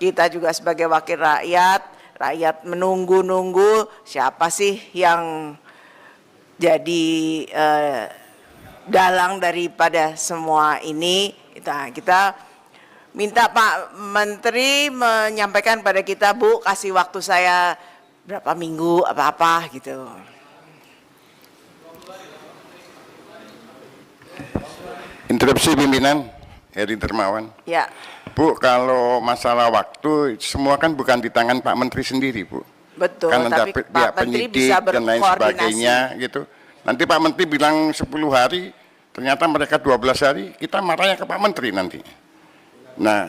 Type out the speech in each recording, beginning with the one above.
kita juga sebagai wakil rakyat menunggu-nunggu siapa sih yang jadi dalang daripada semua ini. Kita minta Pak Menteri menyampaikan pada kita, Bu, kasih waktu saya berapa minggu apa-apa gitu. Interupsi pimpinan, Heri Dermawan. Ya. Bu, kalau masalah waktu semua kan bukan di tangan Pak Menteri sendiri, Bu. Betul, kan ada tapi pihak Pak Menteri penyidik bisa dan lain sebagainya gitu. Nanti Pak Menteri bilang 10 hari, ternyata mereka 12 hari, kita marahnya ke Pak Menteri nanti. Nah,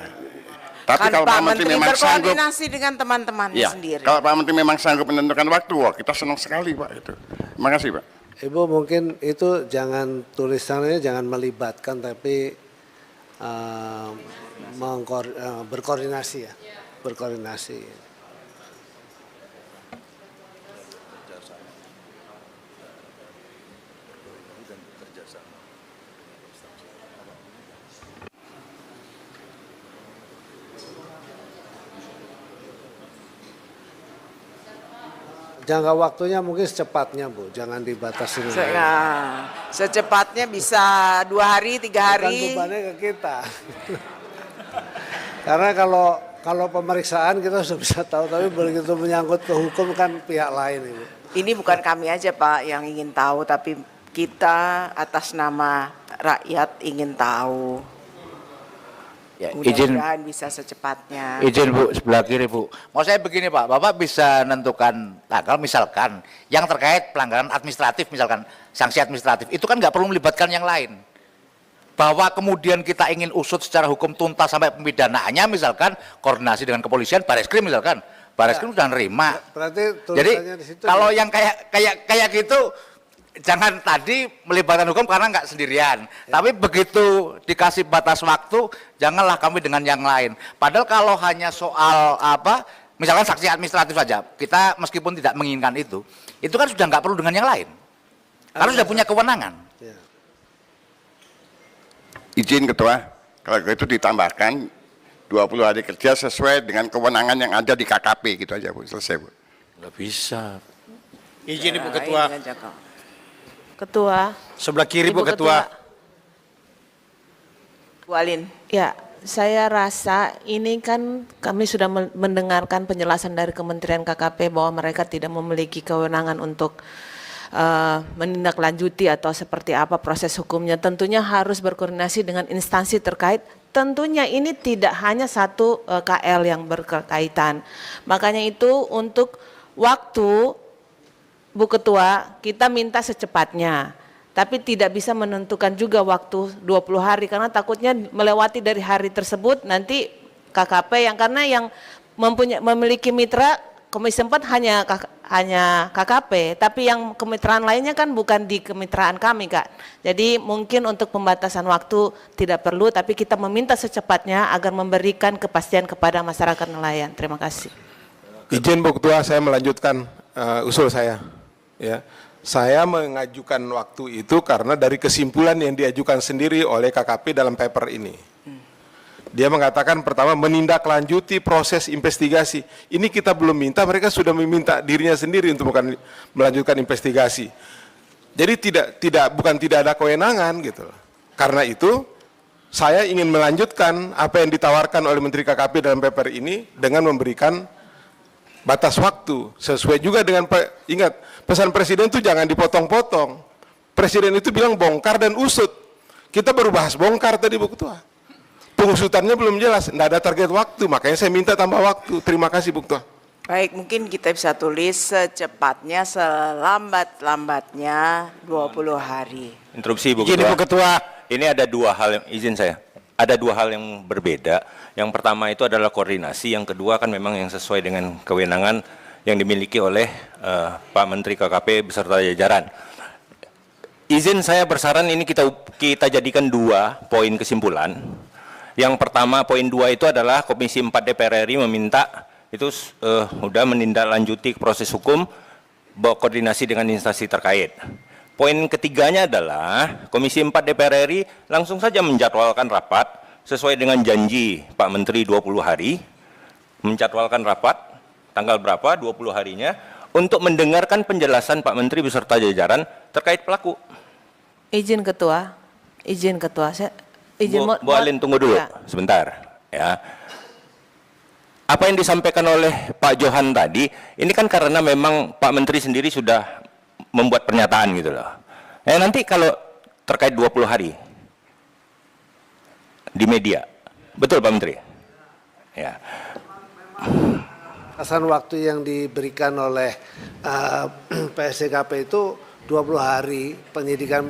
tapi kan kalau Pak Menteri memang sanggup berkoordinasi dengan teman-temannya ya, sendiri. kalau Pak Menteri memang sanggup menentukan waktu, wah kita senang sekali Pak itu. Terima kasih Pak. Ibu mungkin itu jangan tulisannya jangan melibatkan tapi berkoordinasi ya, berkoordinasi. Jangka waktunya mungkin secepatnya Bu, jangan dibatasi. Secepatnya bisa 2 hari, 3 hari. Bukan bebannya ke kita. Karena kalau pemeriksaan kita sudah bisa tahu, tapi begitu menyangkut ke hukum kan pihak lain Ibu. Ini bukan kami aja Pak yang ingin tahu, tapi kita atas nama rakyat ingin tahu. Ya, mudah-mudahan bisa secepatnya. Izin Bu, sebelah kiri Bu. Mau saya begini Pak, Bapak bisa menentukan tanggal misalkan yang terkait pelanggaran administratif, misalkan sanksi administratif, itu kan nggak perlu melibatkan yang lain. Bahwa kemudian kita ingin usut secara hukum tuntas sampai pemidanaannya, misalkan koordinasi dengan kepolisian, Bareskrim misalkan, Bareskrim sudah nerima. Berarti jadi di situ kalau ya, yang kayak gitu, jangan tadi melibatkan hukum karena nggak sendirian. Ya. Tapi begitu dikasih batas waktu, janganlah kami dengan yang lain. Padahal kalau hanya soal apa, misalkan sanksi administratif saja, kita meskipun tidak menginginkan itu kan sudah nggak perlu dengan yang lain. Karena sudah punya kewenangan. Ya. Izin Ketua, kalau itu ditambahkan 20 hari kerja sesuai dengan kewenangan yang ada di KKP gitu aja Bu, selesai Bu. Nggak bisa. Izin Ibu Ketua. Ketua. Sebelah kiri Bu Ketua. Bu Alin. Ya, saya rasa ini kan kami sudah mendengarkan penjelasan dari Kementerian KKP bahwa mereka tidak memiliki kewenangan untuk menindaklanjuti atau seperti apa proses hukumnya. Tentunya harus berkoordinasi dengan instansi terkait. Tentunya ini tidak hanya satu KL yang berkaitan. Makanya itu untuk waktu Bu Ketua, kita minta secepatnya, tapi tidak bisa menentukan juga waktu 20 hari karena takutnya melewati dari hari tersebut nanti KKP karena yang memiliki mitra Komisi 4 hanya KKP, tapi yang kemitraan lainnya kan bukan di kemitraan kami Kak. Jadi mungkin untuk pembatasan waktu tidak perlu, tapi kita meminta secepatnya agar memberikan kepastian kepada masyarakat nelayan. Terima kasih. Izin Bu Ketua, saya melanjutkan usul saya. Ya, saya mengajukan waktu itu karena dari kesimpulan yang diajukan sendiri oleh KKP dalam paper ini. Dia mengatakan pertama menindaklanjuti proses investigasi. Ini kita belum minta, mereka sudah meminta dirinya sendiri untuk melanjutkan investigasi. Jadi bukan tidak ada kewenangan gitu. Karena itu saya ingin melanjutkan apa yang ditawarkan oleh Menteri KKP dalam paper ini dengan memberikan batas waktu sesuai juga dengan ingat pesan Presiden itu jangan dipotong-potong. Presiden itu bilang bongkar dan usut. Kita baru bahas bongkar tadi Bu Ketua. Pengusutannya belum jelas, tidak ada target waktu, makanya saya minta tambah waktu. Terima kasih Bu Ketua. Baik, mungkin kita bisa tulis secepatnya, selambat-lambatnya 20 hari. Interupsi Bu Ketua. Izin Bu Ketua. Ini ada dua hal, izin saya. Ada dua hal yang berbeda. Yang pertama itu adalah koordinasi, yang kedua kan memang yang sesuai dengan kewenangan yang dimiliki oleh Pak Menteri KKP beserta jajaran. Izin saya bersaran ini kita jadikan 2 poin kesimpulan. Yang pertama poin 2 itu adalah Komisi 4 DPR RI meminta itu sudah menindaklanjuti proses hukum berkoordinasi dengan instansi terkait. Poin ketiganya adalah Komisi 4 DPR RI langsung saja menjadwalkan rapat sesuai dengan janji Pak Menteri 20 hari, menjadwalkan rapat, tanggal berapa, 20 harinya, untuk mendengarkan penjelasan Pak Menteri beserta jajaran terkait pelaku. Izin ketua, saya izin Bu Alin, tunggu dulu, Ya. sebentar. Ya. Apa yang disampaikan oleh Pak Johan tadi, ini kan karena memang Pak Menteri sendiri sudah membuat pernyataan gitu loh. Nanti kalau terkait 20 hari di media, betul Pak Menteri? Ya. Batasan waktu yang diberikan oleh PSDKP itu 20 hari, penyidikan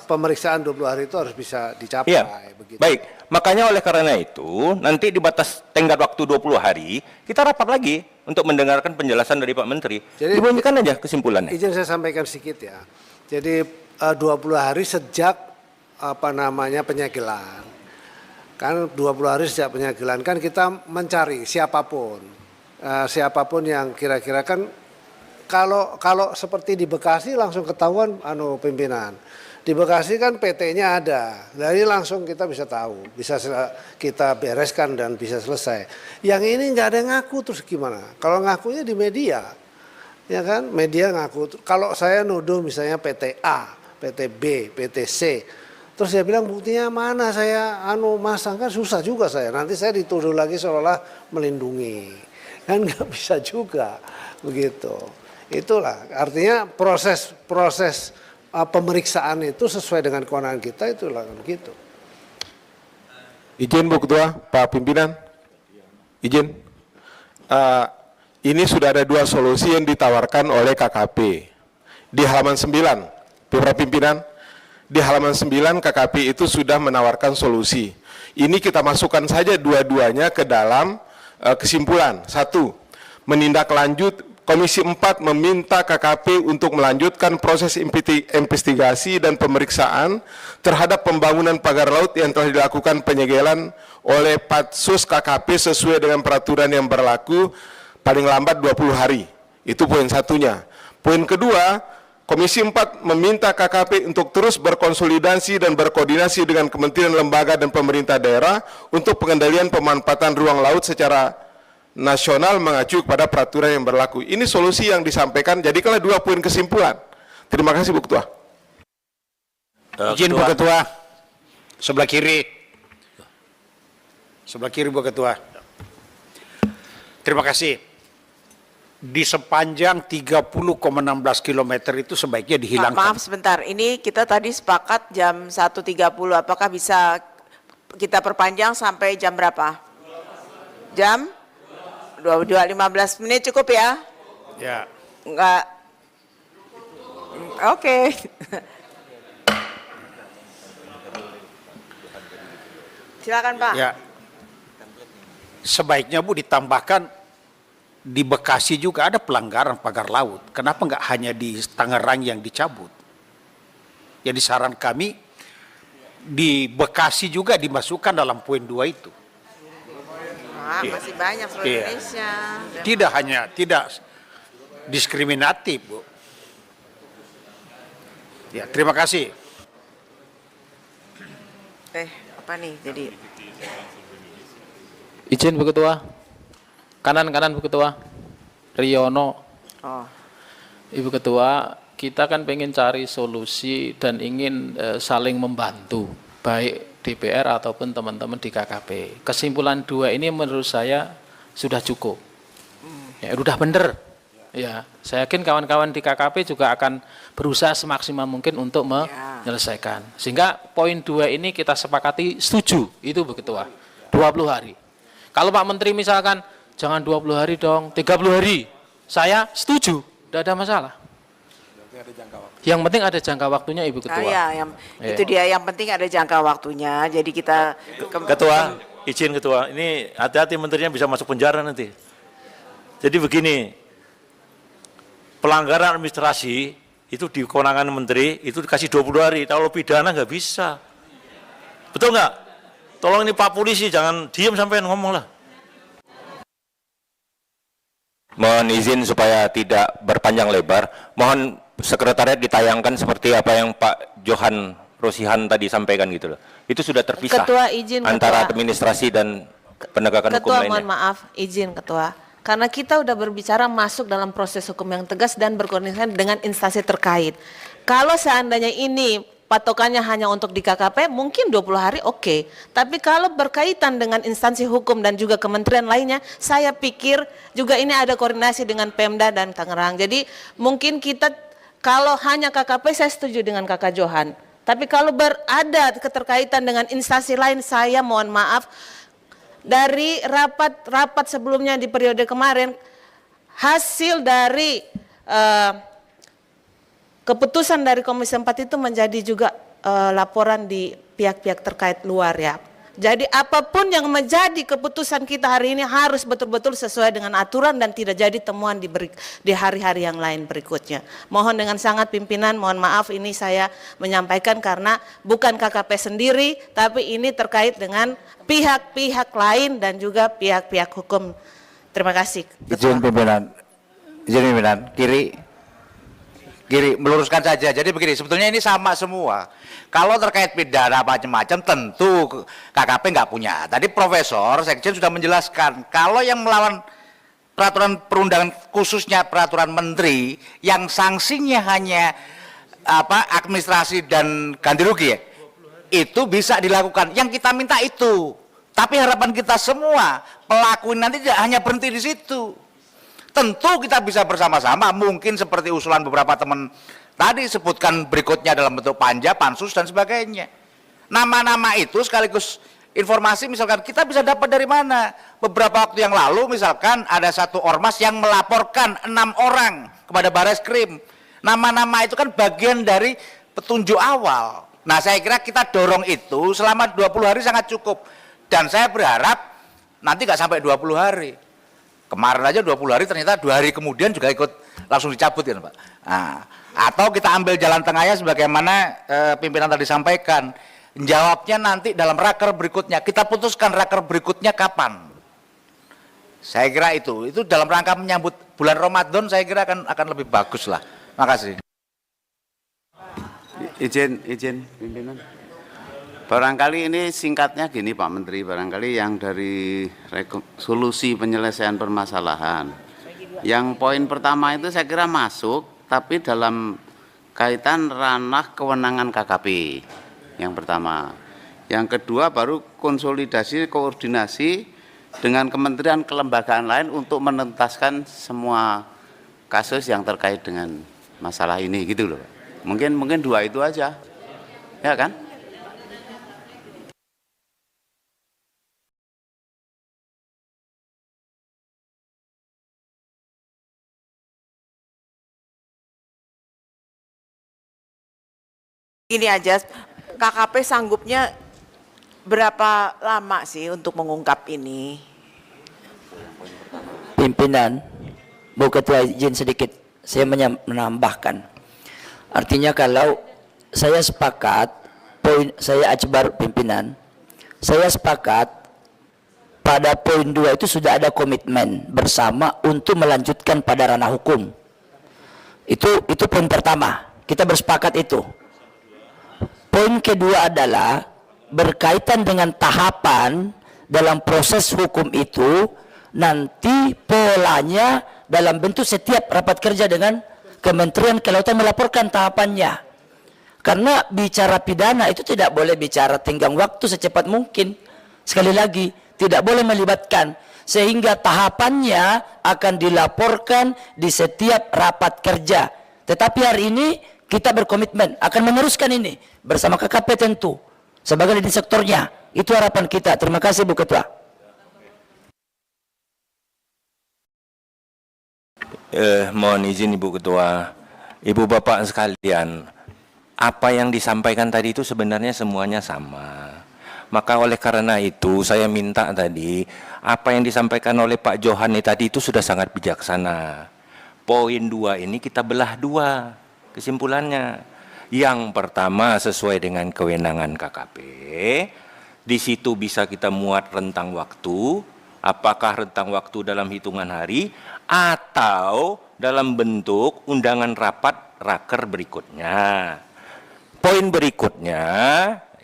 pemeriksaan 20 hari itu harus bisa dicapai. Iya, begitu. baik. Makanya oleh karena itu, nanti di batas tenggat waktu 20 hari, kita rapat lagi untuk mendengarkan penjelasan dari Pak Menteri. Jadi, dibunyikan aja kesimpulannya. Izin saya sampaikan sedikit ya. Jadi 20 hari sejak penyegelan. Kan 20 hari sejak penyegelan kan kita mencari siapapun yang kira-kira kan kalau seperti di Bekasi langsung ketahuan pimpinan. Di Bekasi kan PT-nya ada, dari langsung kita bisa tahu, bisa kita bereskan dan bisa selesai. Yang ini nggak ada yang ngaku, terus gimana? Kalau ngakunya di media, ya kan? Media ngaku. Kalau saya nuduh misalnya PT A, PT B, PT C, terus dia bilang buktinya mana saya masang, kan susah juga saya. Nanti saya dituduh lagi seolah melindungi, kan nggak bisa juga begitu. Itulah artinya proses pemeriksaan itu sesuai dengan kewenangan kita, itulah begitu. Izin Bu Ketua, Pak Pimpinan, izin. Ini sudah ada dua solusi yang ditawarkan oleh KKP. Di halaman 9, Bapak Pimpinan, di halaman 9 KKP itu sudah menawarkan solusi. Ini kita masukkan saja dua-duanya ke dalam kesimpulan. 1, menindaklanjut Komisi 4 meminta KKP untuk melanjutkan proses investigasi dan pemeriksaan terhadap pembangunan pagar laut yang telah dilakukan penyegelan oleh Patsus KKP sesuai dengan peraturan yang berlaku paling lambat 20 hari. Itu poin satunya. Poin kedua, Komisi 4 meminta KKP untuk terus berkonsolidasi dan berkoordinasi dengan kementerian, lembaga, dan pemerintah daerah untuk pengendalian pemanfaatan ruang laut secara nasional mengacu kepada peraturan yang berlaku. Ini solusi yang disampaikan, jadikanlah dua poin kesimpulan. Terima kasih Bu Ketua. Izin Bu Ketua, sebelah kiri Bu Ketua. Terima kasih. Di sepanjang 30,16 km itu sebaiknya dihilangkan. Maaf sebentar, ini kita tadi sepakat jam 1.30, apakah bisa kita perpanjang sampai jam berapa? Jam? 15 menit cukup ya? Ya. Enggak. Oke. Silakan Pak. Ya. Sebaiknya Bu ditambahkan di Bekasi juga ada pelanggaran pagar laut. Kenapa enggak hanya di Tangerang yang dicabut? Jadi saran kami di Bekasi juga dimasukkan dalam poin 2 itu. Iya. Masih banyak seluruh Iya. Indonesia. Tidak diskriminatif, Bu. Ya, terima kasih. Apa nih? Jadi Izin Bu Ketua. Kanan Bu Ketua. Riono. Ibu Ketua, kita kan pengen cari solusi dan ingin saling membantu, baik DPR ataupun teman-teman di KKP. Kesimpulan 2 ini menurut saya sudah cukup. Ya, sudah benar. Ya, saya yakin kawan-kawan di KKP juga akan berusaha semaksimal mungkin untuk menyelesaikan. Sehingga poin 2 ini kita sepakati setuju, itu Bu Ketua. 20 hari. Kalau Pak Menteri misalkan jangan 20 hari dong, 30 hari. Saya setuju, tidak ada masalah. Yang penting ada jangka waktunya Ibu Ketua. itu dia yang penting ada jangka waktunya. Jadi kita Ketua, izin Ketua, ini hati-hati menterinya bisa masuk penjara nanti. Jadi begini, pelanggaran administrasi itu di kewenangan menteri itu dikasih 20 hari, kalau pidana nggak bisa. Betul nggak? Tolong ini Pak Polisi jangan diem sampai ngomong lah. Mohon izin supaya tidak berpanjang lebar, mohon sekretariat ditayangkan seperti apa yang Pak Johan Rosihan tadi sampaikan gitu loh. Itu sudah terpisah Ketua, izin, antara Ketua. administrasi dan penegakan hukum Ketua, lainnya. mohon maaf, izin Ketua. Karena kita udah berbicara masuk dalam proses hukum yang tegas dan berkoordinasi dengan instansi terkait. Kalau seandainya ini patokannya hanya untuk di KKP, mungkin 20 hari oke. Tapi kalau berkaitan dengan instansi hukum dan juga kementerian lainnya, saya pikir juga ini ada koordinasi dengan Pemda dan Tangerang. Jadi mungkin kita, kalau hanya KKP saya setuju dengan Kakak Johan. Tapi kalau berada keterkaitan dengan instansi lain, saya mohon maaf, dari rapat sebelumnya di periode kemarin, hasil dari keputusan dari Komisi 4 itu menjadi juga laporan di pihak-pihak terkait luar ya. Jadi apapun yang menjadi keputusan kita hari ini harus betul-betul sesuai dengan aturan dan tidak jadi temuan di hari-hari yang lain berikutnya. Mohon dengan sangat pimpinan, mohon maaf ini saya menyampaikan karena bukan KKP sendiri, tapi ini terkait dengan pihak-pihak lain dan juga pihak-pihak hukum. Terima kasih. Izin pimpinan, kiri meluruskan saja. Jadi begini, sebetulnya ini sama semua. Kalau terkait pidana macam-macam tentu KKP nggak punya. Tadi Profesor Sekjen sudah menjelaskan kalau yang melawan peraturan perundangan khususnya peraturan menteri yang sanksinya hanya administrasi dan ganti rugi ya, itu bisa dilakukan. Yang kita minta itu. Tapi harapan kita semua pelaku nanti tidak hanya berhenti di situ. Tentu kita bisa bersama-sama, mungkin seperti usulan beberapa teman tadi sebutkan berikutnya dalam bentuk panja, pansus dan sebagainya. Nama-nama itu sekaligus informasi misalkan kita bisa dapat dari mana. Beberapa waktu yang lalu misalkan ada satu ormas yang melaporkan 6 orang kepada Bareskrim. Nama-nama itu kan bagian dari petunjuk awal. Nah saya kira kita dorong itu selama 20 hari sangat cukup. Dan saya berharap nanti nggak sampai 20 hari. Kemarin aja 20 hari ternyata 2 hari kemudian juga ikut langsung dicabut ya Pak. Nah, atau kita ambil jalan tengahnya sebagaimana pimpinan tadi sampaikan. Jawabnya nanti dalam raker berikutnya. Kita putuskan raker berikutnya kapan. Saya kira itu dalam rangka menyambut bulan Ramadan saya kira akan lebih bagus lah. Makasih. Izin pimpinan. Barangkali ini singkatnya gini Pak Menteri, barangkali yang dari solusi penyelesaian permasalahan. Yang poin pertama itu saya kira masuk, tapi dalam kaitan ranah kewenangan KKP. Yang pertama. Yang kedua baru konsolidasi, koordinasi dengan kementerian kelembagaan lain untuk menuntaskan semua kasus yang terkait dengan masalah ini gitu loh. Mungkin 2 itu aja. Ya kan? Gini aja, KKP sanggupnya berapa lama sih untuk mengungkap ini? Pimpinan, Bu Ketua izin sedikit saya menambahkan. Artinya kalau saya sepakat, saya Akbar pimpinan, saya sepakat pada poin 2 itu sudah ada komitmen bersama untuk melanjutkan pada ranah hukum. Itu poin pertama, kita bersepakat itu. Poin kedua adalah berkaitan dengan tahapan dalam proses hukum itu, nanti polanya dalam bentuk setiap rapat kerja dengan Kementerian Kelautan melaporkan tahapannya. Karena bicara pidana itu tidak boleh bicara tenggang waktu secepat mungkin. Sekali lagi, tidak boleh melibatkan. Sehingga tahapannya akan dilaporkan di setiap rapat kerja. Tetapi hari ini kita berkomitmen akan meneruskan ini bersama KKP tentu sebagai leading sektornya. Itu harapan kita. Terima kasih Bu Ketua. Mohon izin Ibu Ketua, Ibu Bapak sekalian, apa yang disampaikan tadi itu sebenarnya semuanya sama. Maka oleh karena itu saya minta tadi, apa yang disampaikan oleh Pak Johani tadi itu sudah sangat bijaksana. Poin 2 ini kita belah 2. Kesimpulannya, yang pertama sesuai dengan kewenangan KKP, di situ bisa kita muat rentang waktu, apakah rentang waktu dalam hitungan hari atau dalam bentuk undangan rapat raker berikutnya. Poin berikutnya,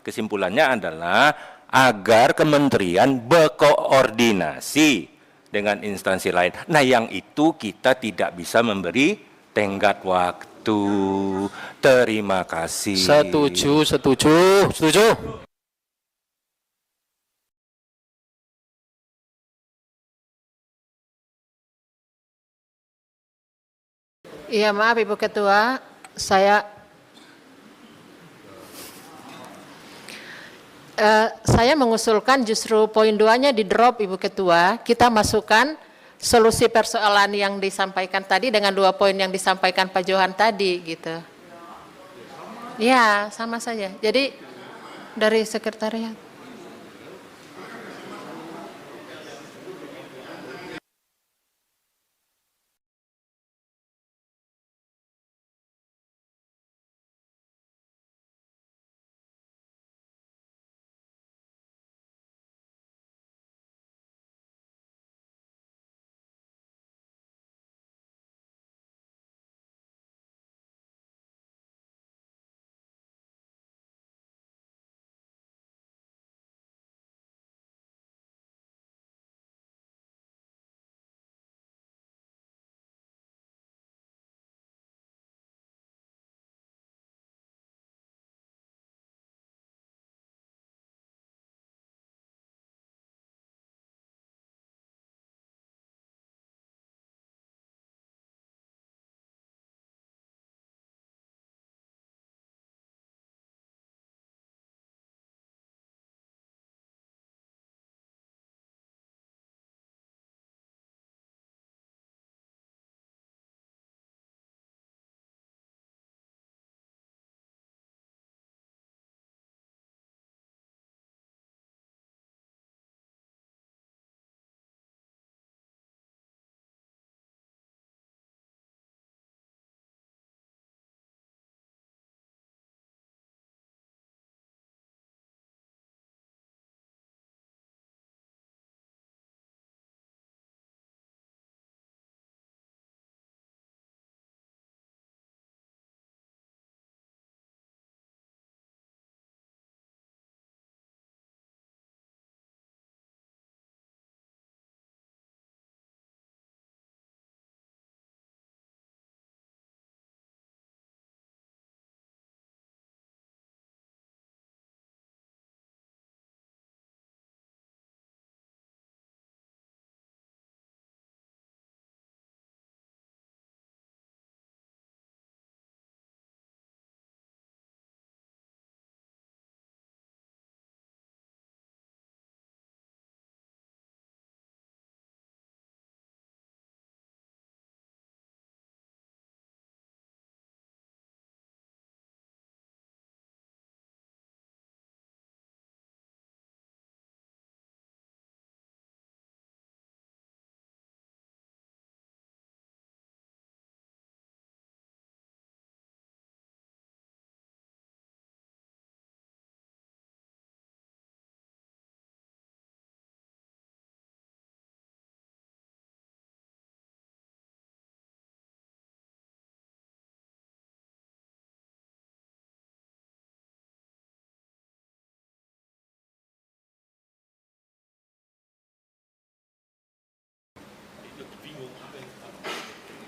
Kesimpulannya adalah agar kementerian berkoordinasi dengan instansi lain. Nah, yang itu kita tidak bisa memberi tenggat waktu. Terima kasih. Setuju. Iya, maaf Ibu Ketua, saya mengusulkan justru poin 2-nya di drop Ibu Ketua, kita masukkan solusi persoalan yang disampaikan tadi dengan 2 poin yang disampaikan Pak Johan tadi gitu. Ya, sama saja. Jadi dari sekretariat.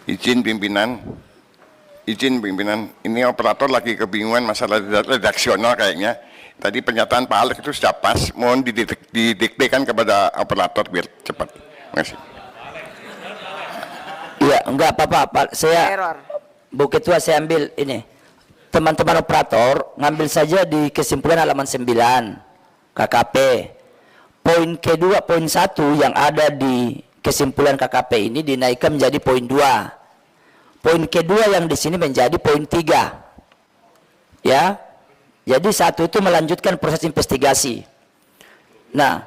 Izin pimpinan, ini operator lagi kebingungan masalah redaksional kayaknya. Tadi pernyataan Pak Alex itu sudah pas, mohon didiktekan kepada operator biar cepat. Terima kasih. Iya, enggak apa-apa, Pak. Bu Ketua, saya ambil ini. Teman-teman operator, ngambil saja di kesimpulan halaman 9, KKP. Poin kedua, poin 1 yang ada di kesimpulan KKP ini dinaikkan menjadi poin 2. Poin kedua yang di sini menjadi poin 3. Ya. Jadi 1 itu melanjutkan proses investigasi. Nah,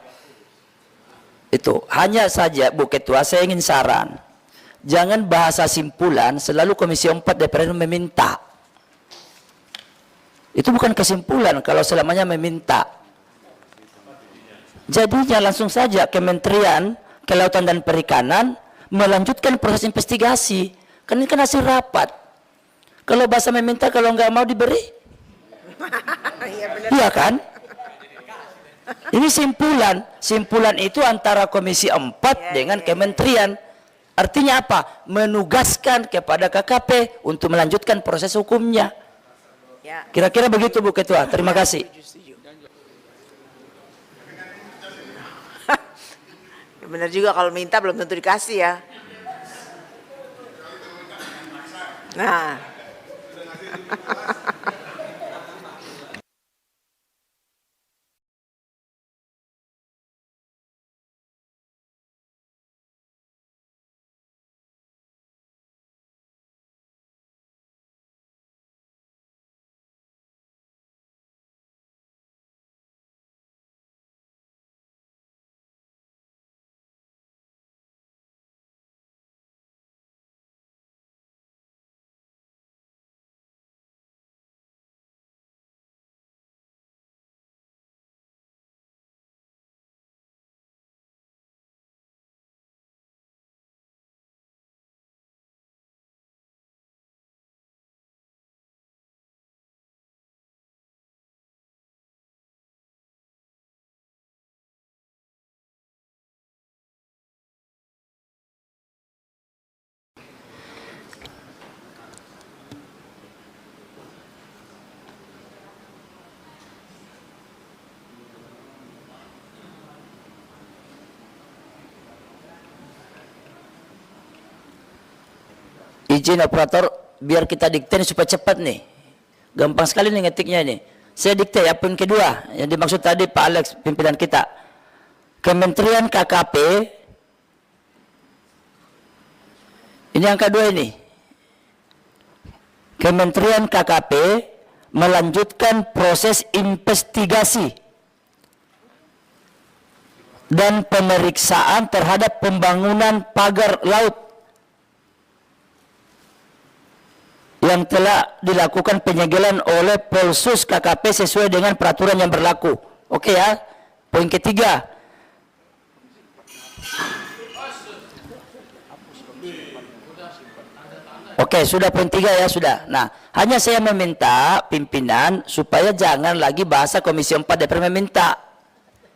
itu hanya saja Bu Ketua, saya ingin saran. Jangan bahasa simpulan selalu Komisi 4 DPR meminta. Itu bukan kesimpulan kalau selamanya meminta. Jadinya langsung saja Kementerian Kelautan dan Perikanan melanjutkan proses investigasi. Kan ini kan hasil rapat. Kalau bahasa meminta, kalau nggak mau diberi, iya kan? Ini simpulan itu antara Komisi 4 dengan kementerian. Artinya apa? Menugaskan kepada KKP untuk melanjutkan proses hukumnya. Kira-kira begitu Bu Ketua. Terima kasih. Benar juga, kalau minta belum tentu dikasih ya. Nah. Izin operator, biar kita dikte supaya cepat nih. Gampang sekali nih ngetiknya ini. Saya dikte ya, poin kedua yang dimaksud tadi Pak Alex, pimpinan kita. Kementerian KKP, ini yang kedua ini. Kementerian KKP melanjutkan proses investigasi dan pemeriksaan terhadap pembangunan pagar laut yang telah dilakukan penyegelan oleh Polsus KKP sesuai dengan peraturan yang berlaku. Oke ya. Poin ketiga. Oke, sudah poin 3 ya, sudah. Nah, hanya saya meminta pimpinan supaya jangan lagi bahasa Komisi 4 DPR meminta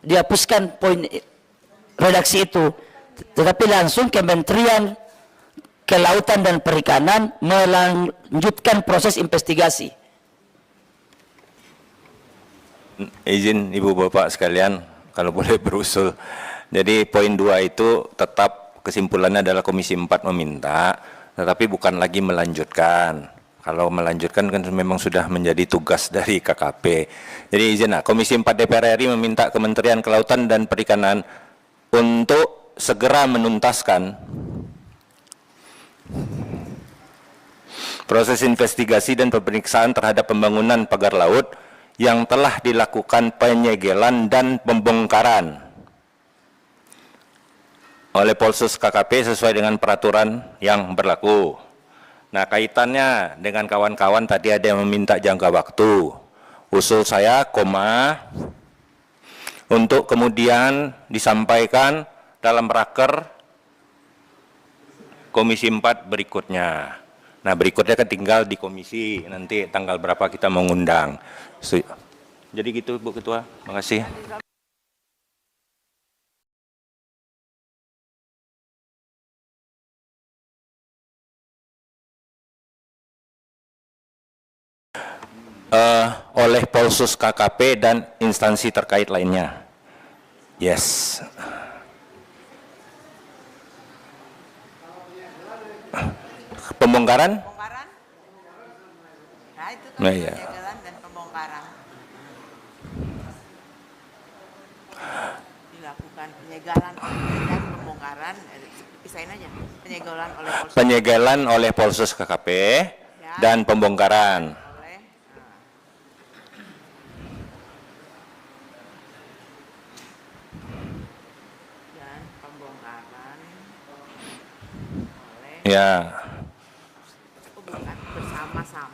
dihapuskan poin redaksi itu. Tetapi langsung Kementerian Kelautan dan Perikanan melanjutkan proses investigasi. Izin Ibu Bapak sekalian, kalau boleh berusul. Jadi poin 2 itu tetap kesimpulannya adalah Komisi 4 meminta, tetapi bukan lagi melanjutkan. Kalau melanjutkan kan memang sudah menjadi tugas dari KKP. Jadi izin, Komisi 4 DPR RI meminta Kementerian Kelautan dan Perikanan untuk segera menuntaskan proses investigasi dan pemeriksaan terhadap pembangunan pagar laut yang telah dilakukan penyegelan dan pembongkaran oleh Polsus KKP sesuai dengan peraturan yang berlaku. Nah, kaitannya dengan kawan-kawan tadi ada yang meminta jangka waktu. Usul saya, untuk kemudian disampaikan dalam raker Komisi 4 berikutnya. Nah, berikutnya kan tinggal di komisi, nanti tanggal berapa kita mengundang. Jadi gitu Bu Ketua, makasih. Oleh Polsus KKP dan instansi terkait lainnya. Yes. Pembongkaran? Nah, itu kan iya. penyegelan dan pembongkaran. Dilakukan penyegelan dan pembongkaran, pisahin aja. Penyegelan oleh Polsus KKP dan pembongkaran. Ya. Bersama-sama.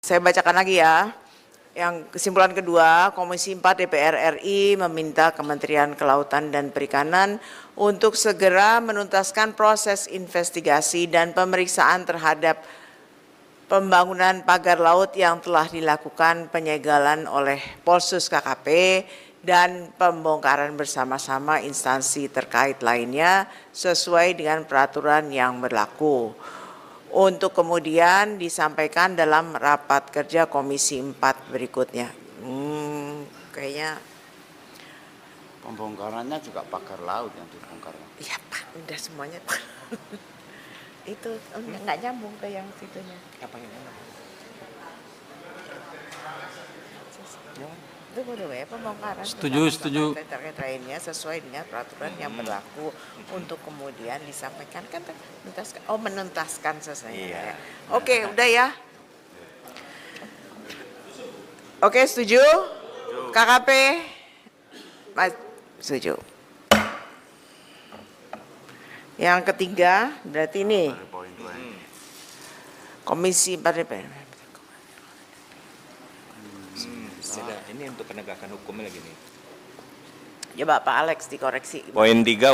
Saya bacakan lagi ya. Yang kesimpulan kedua, Komisi 4 DPR RI meminta Kementerian Kelautan dan Perikanan untuk segera menuntaskan proses investigasi dan pemeriksaan terhadap pembangunan pagar laut yang telah dilakukan penyegalan oleh Polsus KKP dan pembongkaran bersama-sama instansi terkait lainnya sesuai dengan peraturan yang berlaku. Untuk kemudian disampaikan dalam rapat kerja Komisi 4 berikutnya. Kayaknya Pembongkarannya juga pagar laut yang dibongkar. iya Pak, udah semuanya. Itu nggak nyambung ke yang situnya. Apa yang itu boleh ya pembongkaran. Setuju. Terkait lainnya sesuai dengan peraturan yang berlaku untuk kemudian disampaikan kan menuntaskan selesai. Iya. Oke, udah ya. Oke, setuju? KKP? Mas, setuju. Yang ketiga berarti ini Komisi 4 DPR. Ini untuk penegakan hukumnya lagi nih. Coba Pak Alex dikoreksi. Poin 3